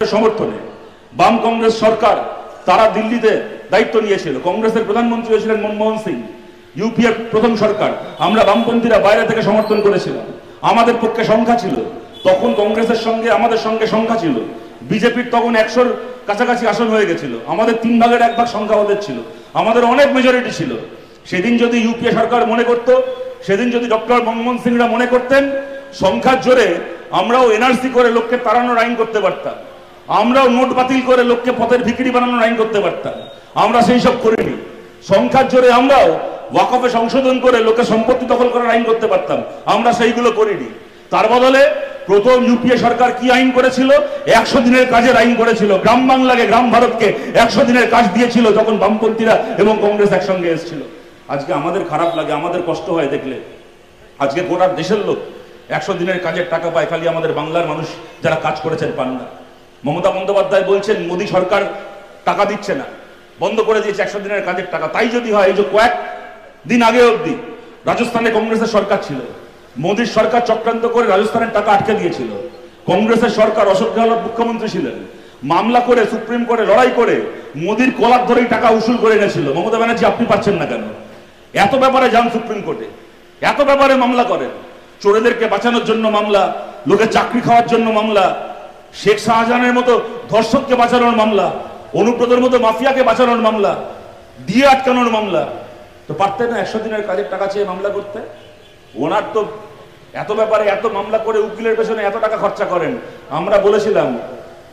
সমর্থনে বাম কংগ্রেস সরকার তারা দিল্লিতে দায়িত্ব নিয়েছিল। কংগ্রেসের প্রধানমন্ত্রী হয়েছিলেন মনমোহন সিং, ইউপিএর প্রথম সরকার। আমরা বামপন্থীরা বাইরে থেকে সমর্থন করেছিলাম। আমাদের পক্ষে সংখ্যা ছিল তখন, কংগ্রেসের সঙ্গে আমাদের সঙ্গে সংখ্যা ছিল। বিজেপির তখন 100-র কাছাকাছি আসন হয়ে গেছিল, আমাদের 3 ভাগের 1 ভাগ সংখ্যা ওদের ছিল, আমাদের অনেক মেজরিটি ছিল। সেদিন যদি ইউপিএ সরকার মনে করত, সেদিন যদি ডক্টর মনমোহন সিংরা মনে করতেন, সংখ্যার জোরে আমরাও এনআরসি করে লোককে তাড়ানোর আইন করতে পারতাম, আমরাও নোট বাতিল করে লোককে পথের ভিখিরি বানানোর আইন করতে পারতাম। আমরা সেই সব করিনি। সংখ্যার জোরে আমরাও ওয়াকফে সংশোধন করে লোকের সম্পত্তি দখল করার আইন করতে পারতাম, আমরা সেইগুলো করিনি। তার বদলে প্রথম ইউপিএ সরকার কি আইন করেছিল? 100 দিনের কাজের আইন করেছিল। গ্রাম বাংলাকে, গ্রাম ভারতকে 100 দিনের কাজ দিয়েছিল যখন বামপন্থীরা এবং কংগ্রেস একসঙ্গে এসেছিল। আজকে আমাদের খারাপ লাগে, আমাদের কষ্ট হয় দেখলে। আজকে গোটা দেশের লোক 100 দিনের কাজের টাকা পায়, খালি আমাদের বাংলার মানুষ যারা কাজ করেছেন পান না। মমতা বন্দ্যোপাধ্যায় বলছেন মোদী সরকার টাকা দিচ্ছে না, বন্ধ করে দিয়েছে 100 দিনের কাজের টাকা। তাই যদি হয়, এই যে কয়েক দিন আগে অবধি রাজস্থানে কংগ্রেসের সরকার ছিল, মোদীর সরকার চক্রান্ত করে রাজস্থানের টাকা আটকে দিয়েছিল। কংগ্রেসের সরকার, অশোক গেহলট মুখ্যমন্ত্রী ছিলেন, মামলা করে সুপ্রিম কোর্টে লড়াই করে মোদীর কলার ধরেই টাকা উসুল করে এনেছিল। মমতা ব্যানার্জি আপনি পাচ্ছেন না কেন? এত ব্যাপারে যান সুপ্রিম কোর্টে, এত ব্যাপারে মামলা করেন। চোরেদেরকে বাঁচানোর জন্য মামলা, লোকের চাকরি খাওয়ার জন্য মামলা, শেখ শাহজাহানের মতো ধর্ষককে বাঁচানোর মামলা, অনুব্রতর মতো মাফিয়াকে বাঁচানোর মামলা, দিয়ে আটকানোর মামলা। তো পারতেন না 100 দিনের কাজের টাকা চেয়ে মামলা করতে? ওনার তো এত ব্যাপারে এত মামলা করে উকিলের পেছনে এত টাকা খরচা করেন। আমরা বলেছিলাম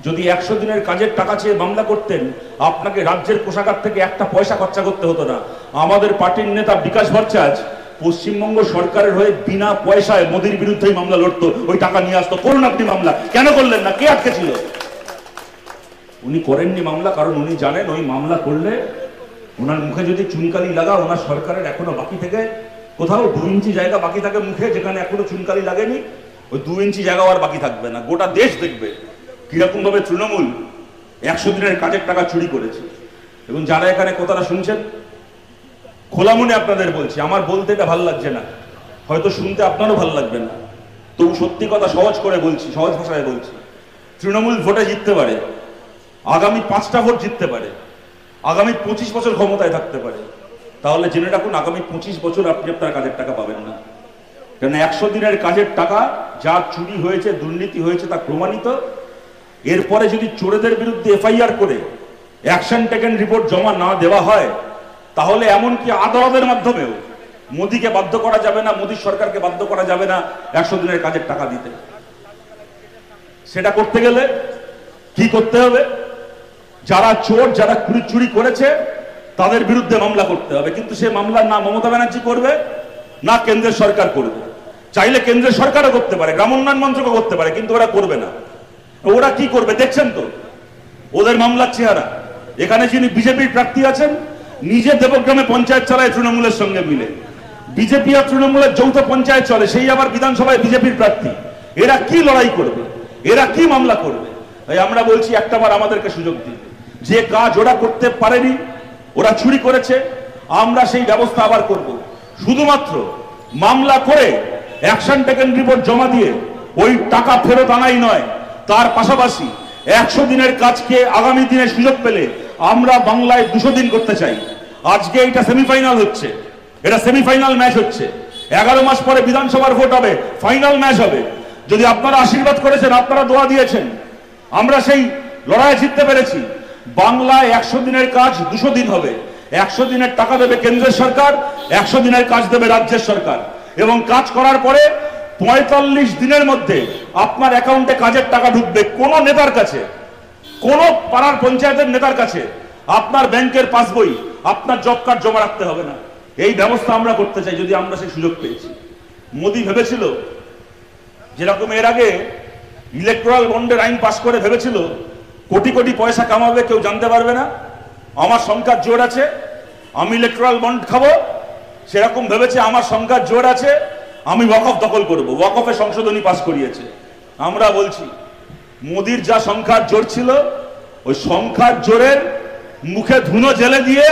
যদি 100 দিনের কাজের টাকা চেয়ে মামলা করতেন, আপনাকে রাজ্যের কোষাগার থেকে একটা পয়সা খরচা করতে হতো না। আমাদের পার্টির নেতা বিকাশ ভট্টাচার্য পশ্চিমবঙ্গ সরকারের হয়ে বিনা পয়সায় মোদীর বিরুদ্ধেই মামলা লড়তো, ওই টাকা নিয়ে আসতো। করুন আপনি মামলা, কেন করলেন না? কে আটকে ছিল? উনি করেননি মামলা, কারণ উনি জানেন ওই মামলা করলে ওনার মুখে যদি চুনকালি লাগা, ওনার সরকারের এখনো বাকি থেকে কোথাও 2 ইঞ্চি জায়গা বাকি থাকে মুখে, যেখানে এখনো চুনকালি লাগেনি, ওই 2 ইঞ্চি জায়গা আর বাকি থাকবে না। গোটা দেশ দেখবে কিরকম ভাবে তৃণমূল 100 দিনের কাজের টাকা চুরি করেছে। এবং যারা এখানে কথাটা শুনছেন, খোলা মনে আপনাদের বলছি, আমার বলতে এটা ভালো লাগছে না, হয়তো শুনতে আপনারও ভালো লাগবে না, তবু সত্যি কথা সহজ করে বলছি, সহজ ভাষায় বলছি। তৃণমূল ভোটে জিততে পারে, আগামী 5টা ভোট জিততে পারে, আগামী 25 বছর ক্ষমতায় থাকতে পারে। তাহলে জেনে রাখুন, আগামী 25 বছর আপনি আপনার কাজের টাকা পাবেন না। কারণ 100 দিনের কাজের টাকা যা চুরি হয়েছে, দুর্নীতি হয়েছে, তা প্রমাণিত। এরপরে যদি চোরেদের বিরুদ্ধে এফআইআর করে অ্যাকশন টেকেন রিপোর্ট জমা না দেওয়া হয়, তাহলে এমনকি আদালতের মাধ্যমেও মোদীকে বাধ্য করা যাবে না, মোদী সরকারকে বাধ্য করা যাবে না 100 দিনের কাজের টাকা দিতে। সেটা করতে গেলে কি করতে হবে? যারা চোর, যারা চুরি করেছে, তাদের বিরুদ্ধে মামলা করতে হবে। কিন্তু সে মামলা না মমতা ব্যানার্জি করবে, না কেন্দ্রের সরকার করবে। চাইলে কেন্দ্রের সরকারও করতে পারে, গ্রাম উন্নয়ন মন্ত্রকও করতে পারে, কিন্তু ওরা করবে না। ওরা কি করবে দেখছেন তো, ওদের মামলার চেহারা। এখানে যিনি বিজেপির প্রার্থী আছেন, নিজে দেবগ্রামে পঞ্চায়েত চালায় তৃণমূলের সঙ্গে মিলে, বিজেপি আর তৃণমূলের যৌথ পঞ্চায়েত চলে, সেই আবার বিধানসভায় বিজেপির প্রার্থী। এরা কি লড়াই করবে? এরা কি মামলা করবে? তাই আমরা বলছি, একটাবার আমাদেরকে সুযোগ দিন। যে কাজ ওরা করতে পারেনি, ওরা চুরি করেছে, আমরা সেই ব্যবস্থা আবার করব। শুধুমাত্র মামলা করে অ্যাকশন টেকেন রিপোর্ট জমা দিয়ে ওই টাকা ফেরত আনাই নয়, তার পাশাপাশি 100 দিনের কাজকে আগামী দিনে সুযোগ পেলে আমরা বাংলায় 200 দিন করতে চাই। আজকে এটা সেমিফাইনাল হচ্ছে, এটা সেমিফাইনাল ম্যাচ হচ্ছে। 11 মাস পরে বিধানসভার ভোট হবে, ফাইনাল ম্যাচ হবে। যদি আপনারা আশীর্বাদ করেছেন, আপনারা দোয়া দিয়েছেন, আমরা সেই লড়াইয়ে জিততে পেরেছি। বাংলায় 100 দিনের কাজ 200 দিন হবে। 100 দিনের টাকা দেবে কেন্দ্রের সরকার, 100 দিনের কাজ দেবে রাজ্যের সরকার। এবং কাজ করার পরে 45 দিনের মধ্যে আপনার অ্যাকাউন্টে কাজের টাকা ঢুকবে। কোন নেতার কাছে, কোন পাড়ার পঞ্চায়েতের নেতার কাছে আপনার ব্যাংকের পাসবই, আপনার জব কার্ড জমা রাখতে হবে না। এই ব্যবস্থা আমরা করতে চাই, যদি আমরা সেই সুযোগ পেয়েছি। মোদী ভেবেছিল, যেরকম এর আগে ইলেকট্রাল বন্ডের আইন পাশ করে ভেবেছিল কোটি কোটি পয়সা কামাবে, কেউ জানতে পারবে না, আমার সংখ্যার জোর আছে, আমি ইলেকট্রাল বন্ড খাবো। সেরকম ভেবেছে আমার সংখ্যার জোর আছে, আমি ওয়াকফ দখল করব। ওয়াকফে সংশোধনী পাশ করিয়েছে। আমরা বলছি, মোদীর যা সংখ্যার জোর ছিল, ওই সংখ্যার জোরের মুখে ধুনো জেলে দিয়ে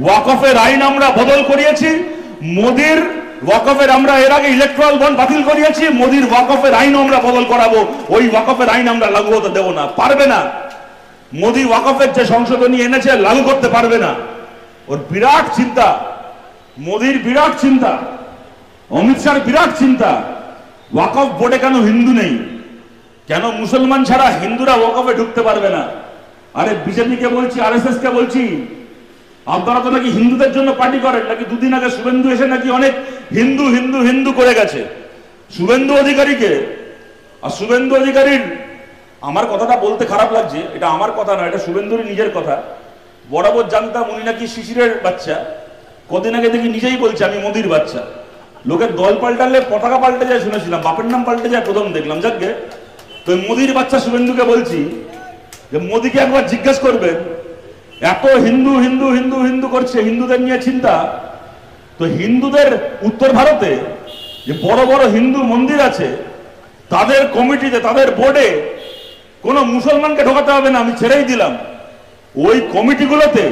ওয়াকফের আইন আমরা বদল করিয়েছি। মোদীর ওয়াকফের আমরা এর আগে ইলেকট্রাল বন্ড বাতিল করিয়েছি, মোদির ওয়াকফের আইনও আমরা বদল করাবো, ওই ওয়াকফের আইন আমরা লাগু হতে দেবো না। পারবে না, মোদি ওয়াকফের যে সংশোধনী এনেছে লাগু করতে পারবে না। ওর বিরাট চিন্তা, মোদির বিরাট চিন্তা, অমিত শাহর বিরাট চিন্তা, ওয়াকফ বোর্ডে কেন হিন্দু নেই, কেন মুসলমান ছাড়া হিন্দুরা ওয়াকফে ঢুকতে পারবে না। আরে বিজেপিকে বলছি, আরএসএস কে বলছি, আপনারা তো নাকি হিন্দুদের জন্য পার্টি করেন, নাকি দুদিন আগে শুভেন্দু এসে নাকি অনেক হিন্দু হিন্দু হিন্দু করে গেছে শুভেন্দু অধিকারীকে। আর শুভেন্দু অধিকারীর, আমার কথাটা বলতে খারাপ লাগছে, এটা আমার কথা না, এটা শুভেন্দুরই নিজের কথা। বরাবর জানতাম উনি নাকি শিশিরের বাচ্চা, কদিন আগে দেখি নিজেই বলছে আমি মোদির বাচ্চা। লোকের দল পাল্টালে পতাকা পাল্টে যায় শুনেছিলাম, বাপের নাম পাল্টে যায় প্রথম দেখলাম। যাকে তো মোদির বাচ্চা শুভেন্দুকে বলছি যে মোদিকে একবার জিজ্ঞেস করবেন, এত হিন্দু হিন্দু হিন্দু হিন্দু করছে, হিন্দুদের নিয়ে চিন্তা, তো হিন্দুদের উত্তর ভারতে যে বড় বড় হিন্দু মন্দির আছে, তাদের কমিটিতে, তাদের বোর্ডে কোন মুসলমানকে ঢোকাতে হবে না, আমি ছেড়েই দিলাম। ওই কমিটিগুলোতে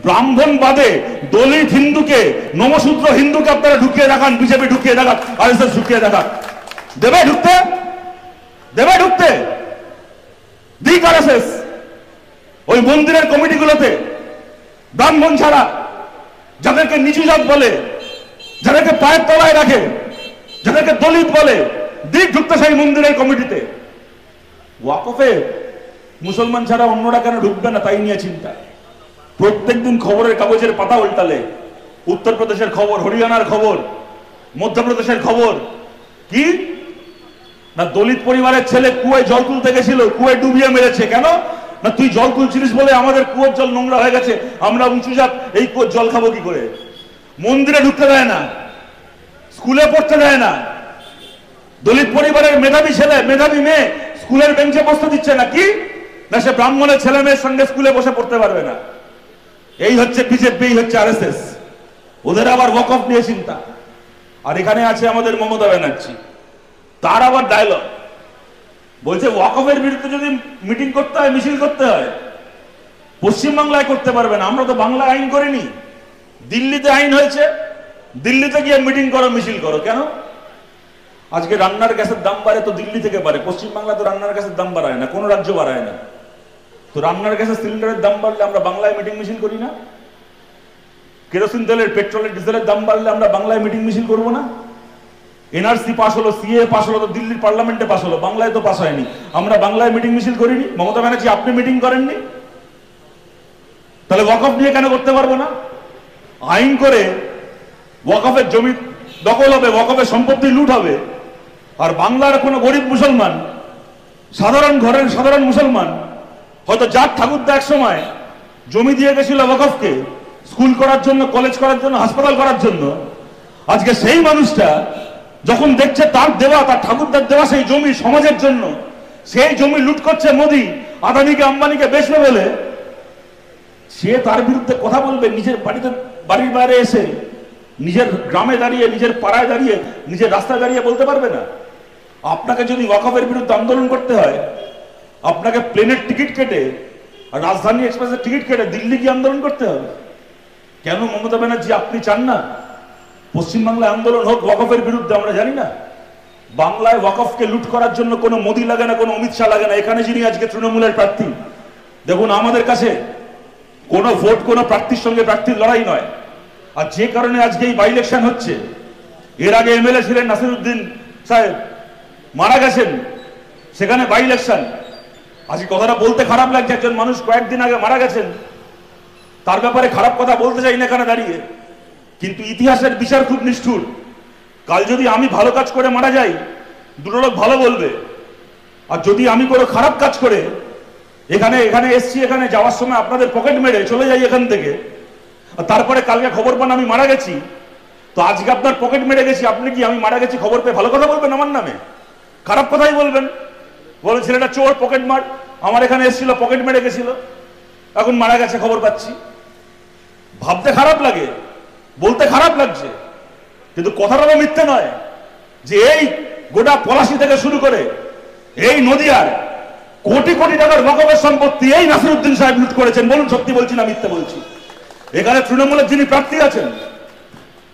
ব্রাহ্মণ বাদে দলিত হিন্দুকে, নমশূদ্র হিন্দুকে আপনারা ঢুকিয়ে দেখান, বিজেপি ঢুকিয়ে দেখান, আরএসএস ঢুকিয়ে দেখান। দেবে ঢুকতে? দেবে ঢুকতে? দিক আরএসএস ওই মন্দিরের কমিটিগুলোতে ব্রাহ্মণ ছাড়া, যাদেরকে নিচু জাত বলে, যাদেরকে পায়ের তলায় রাখে, যাদেরকে দলিত বলে, দিক ঢুকতে সেই মন্দিরের কমিটিতে। ওয়াকফে মুসলমান ছাড়া অন্যরা কেন ঢুকবে না তাই নিয়ে চিন্তা। প্রত্যেকদিন খবরের কাগজের পাতা উল্টালে উত্তরপ্রদেশের খবর, হরিয়ানার খবর, মধ্যপ্রদেশের খবর, কি না দলিত পরিবারের ছেলে কুয়োয় জল তুলতে গেছিল, কুয়োয় ডুবিয়ে মেরেছে। কেন না তুই জল তুলছিলিস বলে আমাদের কুয়োর জল নোংরা হয়ে গেছে, আমরা উঁচু জাত, এই কুয়োর জল খাবো কি করে। মন্দিরে ঢুকতে দেয় না, স্কুলে পড়তে দেয় না, দলিত পরিবারের মেধাবী ছেলে মেধাবী মেয়ে স্কুলের বেঞ্চে বসতে দিচ্ছে না। কি না সে ব্রাহ্মণের ছেলে মেয়ের সঙ্গে স্কুলে বসে পড়তে পারবে না। এই হচ্ছে বিজেপি, এই হচ্ছে আরএসএস, ওদের আবার ওয়াকফ নিয়ে চিন্তা। আর এখানে আছে আমাদের মমতা ব্যানার্জি, তার আবার ডায়লগ বলছে ওয়াকফের বিরুদ্ধে যদি মিটিং করতে হয়, মিছিল করতে হয়, পশ্চিমবাংলায় করতে পারবে না। আমরা তো বাংলায় আইন করিনি, দিল্লিতে আইন হয়েছে, দিল্লিতে গিয়ে মিটিং করো, মিছিল করো। কেন? আজকে রান্নার গ্যাসের দাম বাড়ে তো দিল্লি থেকে বাড়ে, পশ্চিমবাংলা তো রান্নার গ্যাসের দাম বাড়ায় না, কোন রাজ্য বাড়ায় না। তো রান্নার গ্যাসের সিলিন্ডারের দাম বাড়লে আমরা বাংলায় মিটিং মিছিল করি না? কেরোসিন তেলের, পেট্রোলের, ডিজেলের দাম বাড়লে আমরা বাংলায় মিটিং মিছিল করবো না? এনআরসি পাস হলো, সিএ পাস হলো, তো দিল্লির পার্লামেন্টে পাস হলো, বাংলায় তো পাস হয়নি, আমরা বাংলায় মিটিং মিছিল করিনি। মমতা ব্যানার্জি আপনি মিটিং করেননি, তাহলে ওয়াকফ নিয়ে কেন করতে পারবো না? আইন করে ওয়াকফের জমি দখল হবে, ওয়াকফের সম্পত্তি লুট হবে, আর বাংলার কোনো গরিব মুসলমান, সাধারণ ঘরের সাধারণ মুসলমান, হয়তো যার ঠাকুরদা এক সময় জমি দিয়ে গেছিল ওয়াকফকে স্কুল করার জন্য, কলেজ করার জন্য, হাসপাতাল করার জন্য, আজকে সেই মানুষটা যখন দেখছে তার দেওয়া, তার ঠাকুরদার দেওয়া সেই জমি সমাজের জন্য, সেই জমি লুট করছে মোদি, আদানিকে আম্বানিকে বেচবে বলে, সে তার বিরুদ্ধে কথা বলবে নিজের বাড়িতে, বাড়ির বাইরে এসে, নিজের গ্রামে দাঁড়িয়ে, নিজের পাড়ায় দাঁড়িয়ে, নিজের রাস্তায় দাঁড়িয়ে বলতে পারবে না? আপনাকে যদি ওয়াকফের বিরুদ্ধে আন্দোলন করতে হয়, আপনাকে প্লেনের টিকিট কেটে আর রাজধানী এক্সপ্রেসের টিকিট কেটে দিল্লি গিয়ে আন্দোলন করতে হবে। কেন মমতা ব্যানার্জি আপনি চান না পশ্চিমবাংলায় আন্দোলন হোক ওয়াকফের বিরুদ্ধে? আমরা জানি না বাংলায় ওয়াকফকে লুট করার জন্য কোনো মোদি লাগে না, কোনো অমিত শাহ লাগে না। এখানে যিনি আজকে তৃণমূলের প্রার্থী, দেখুন আমাদের কাছে কোনো ভোট কোনো প্রার্থীর সঙ্গে প্রার্থীর লড়াই নয়। আর যে কারণে আজকে এই বাই ইলেকশন হচ্ছে, এর আগে এমএলএ ছিলেন নাসিরউদ্দিন সাহেব, মারা গেছেন, সেখানে বাই ইলেকশন। আজকে কথাটা বলতে খারাপ লাগছে, একজন মানুষ কয়েকদিন আগে মারা গেছেন, তার ব্যাপারে খারাপ কথা বলতে চাই না এখানে দাঁড়িয়ে, কিন্তু ইতিহাসের বিচার খুব নিষ্ঠুর। কাল যদি আমি ভালো কাজ করে মারা যাই, দুটো লোক ভালো বলবে, আর যদি আমি কোনো খারাপ কাজ করে এখানে এসছি, এখানে যাওয়ার সময় আপনাদের পকেট মেরে চলে যাই এখান থেকে, আর তারপরে কালকে খবর পান আমি মারা গেছি, তো আজকে আপনার পকেট মেরে গেছি, আপনি কি আমি মারা গেছি খবর পেয়ে ভালো কথা বলবেন আমার নামে? খারাপ কথাই বলবেন, বলে ছেলেটা চোর, পকেট মার, আমার এখানে এসেছিল, পকেট মেরে গেছিল, এখন মারা গেছে খবর পাচ্ছি। ভাবতে খারাপ লাগে, বলতে খারাপ লাগছে, কিন্তু কথাটাও মিথ্যে নয় যে এই গোটা পলাশী থেকে শুরু করে এই নদিয়ার কোটি কোটি টাকার ওয়াকফের সম্পত্তি এই নাসিরউদ্দিন সাহেব লুট করেছেন। বলুন সত্যি বলছি না মিথ্যে বলছি? এখানে তৃণমূলের যিনি প্রার্থী আছেন,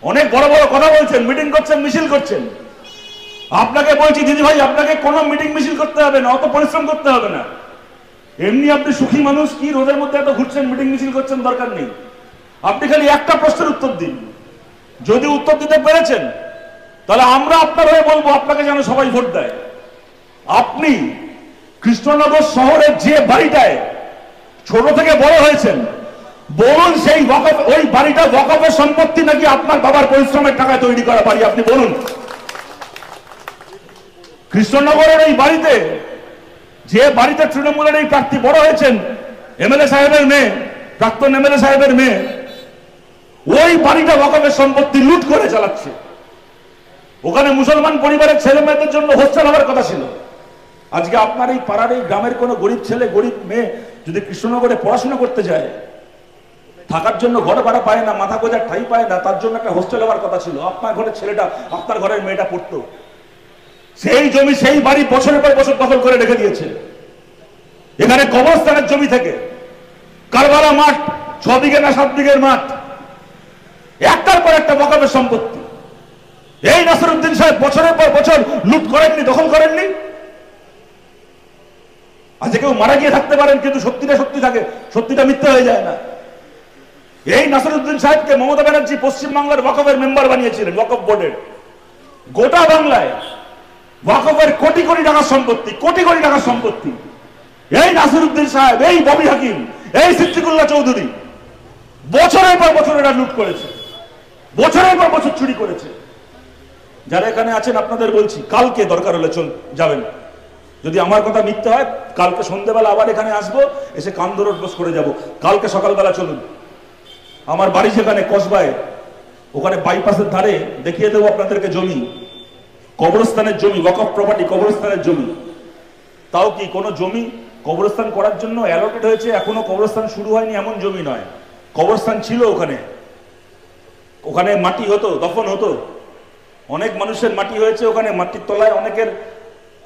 অনেক বড় বড় কথা বলছেন, মিটিং করছেন, মিছিল করছেন। আপনাকে বলছি দিদি ভাই, আপনাকে কোনো মিটিং মিছিল করতে হবে না, অত পরিশ্রম করতে হবে না। এমনি আপনি সুখী মানুষ, কি রোদের মধ্যে এত ঘুরছেন, মিটিং মিছিল করছেন, দরকার নেই। আপনি খালি একটা প্রশ্নের উত্তর দিন। যদি উত্তর দিতে পেরেছেন তাহলে আমরা আপনার হয়ে বলবো আপনাকে যেন সবাই ভোট দেয়। আপনি কৃষ্ণনগর শহরের যে বাড়িটায় ছোট থেকে বড় হয়েছেন, বলুন সেই ওয়াকফ, ওই বাড়িটা ওয়াকফের সম্পত্তি নাকি আপনার বাবার পরিশ্রমের টাকায় তৈরি করা বাড়ি? আপনি বলুন। কৃষ্ণনগরের এই বাড়িতে, যে বাড়িতে তৃণমূলের এই প্রার্থী বড় হয়েছেন, এমএলএ সাহেবের মেয়ে, প্রাক্তন এমএলএ সাহেবের মেয়ে, ওই বাড়িটা ওয়াকফের সম্পত্তি লুট করে চালাচ্ছে। ওখানে মুসলমান পরিবারের ছেলে মেয়েদের জন্য হোস্টেল হওয়ার কথা ছিল। আজকে আপনার এই পাড়ার এই গ্রামের কোনো গরিব ছেলে, গরিব মেয়ে যদি কৃষ্ণনগরে পড়াশোনা করতে যায়, থাকার জন্য ঘর ভাড়া পায় না, মাথা গোজার ঠাই পায় না, তার জন্য একটা হোস্টেল হওয়ার কথা ছিল। আপনার ঘরের ছেলেটা, আপনার ঘরের মেয়েটা পড়তো। সেই জমি, সেই বাড়ি বছরের পর বছর দখল করে রেখে দিয়েছে। এখানে কবরস্থানের জমি থেকে কারবালা মাঠ, 6 বিঘে না 7 বিঘের মাঠ, একটার পর একটা ওয়াকফের সম্পত্তি। এই নাসিরউদ্দিন সাহেব বছরের পর বছর লুট করেননি, দখল করেননি? আজকে কেউ মারা গিয়ে থাকতে পারেন, কিন্তু সত্যিটা সত্যি থাকে, সত্যিটা মিথ্যা হয়ে যায় না। এই নাসিরউদ্দিন সাহেবকে মমতা ব্যানার্জি পশ্চিমবাংলার ওয়াকফের মেম্বার বানিয়েছিলেন, ওয়াকফ বোর্ডের। গোটা বাংলায় ওয়াকফের কোটি কোটি টাকার সম্পত্তি, কোটি কোটি টাকার সম্পত্তি এই নাসিরউদ্দিন সাহেব, এই ববি হাকিম, এই সিদ্দিকুল্লাহ চৌধুরী বছরের পর বছর এরা লুট করেছে, বছরের পর বছর চুরি করেছে। যারা এখানে আছেন আপনাদের বলছি, কালকে দরকার হলে যাবেন। যদি আমার কথা মিথ্যা হয়, কালকে সন্ধ্যেবেলা আবার এখানে আসবো, এসে কান্দরোড বস করে যাব। কালকে সকালবেলা চলুন, আমার বাড়ি যেখানে কসবায়, ওখানে বাইপাসের ধারে দেখিয়ে দেবো আপনাদেরকে জমি, কবরস্থানের জমি, ওয়াকফ প্রপার্টি, কবরস্থানের জমি। তাও কি কোনো জমি কবরস্থান করার জন্য অ্যালোকেট হয়েছে, এখনো কবরস্থান শুরু হয়নি এমন জমি নয়। কবরস্থান ছিল ওখানে, ওখানে মাটি হতো, দফন হতো, অনেক মানুষের মাটি হয়েছে ওখানে, মাটির তলায় অনেকের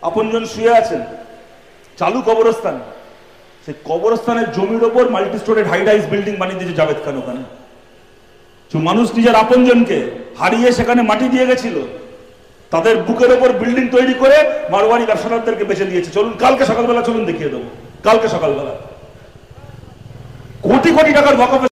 আপনজন শুয়ে আছেন। চালু কবরস্থান, সেই কবরস্থানের জমির ওপর multi storeyed high rise building বানিয়ে দিয়েছে জাভেদ খান ওখানে। মানুষ নিজের আপনজনকে হারিয়ে সেখানে মাটি দিয়ে গেছিল, তাদের বুকের ওপর বিল্ডিং তৈরি করে মারওয়ারি ব্যবসাদারদেরকে বেচে দিয়েছে। চলুন কালকে সকালবেলা, চলুন দেখিয়ে দেবো, কালকে সকালবেলা। কোটি কোটি টাকার ওয়াকফের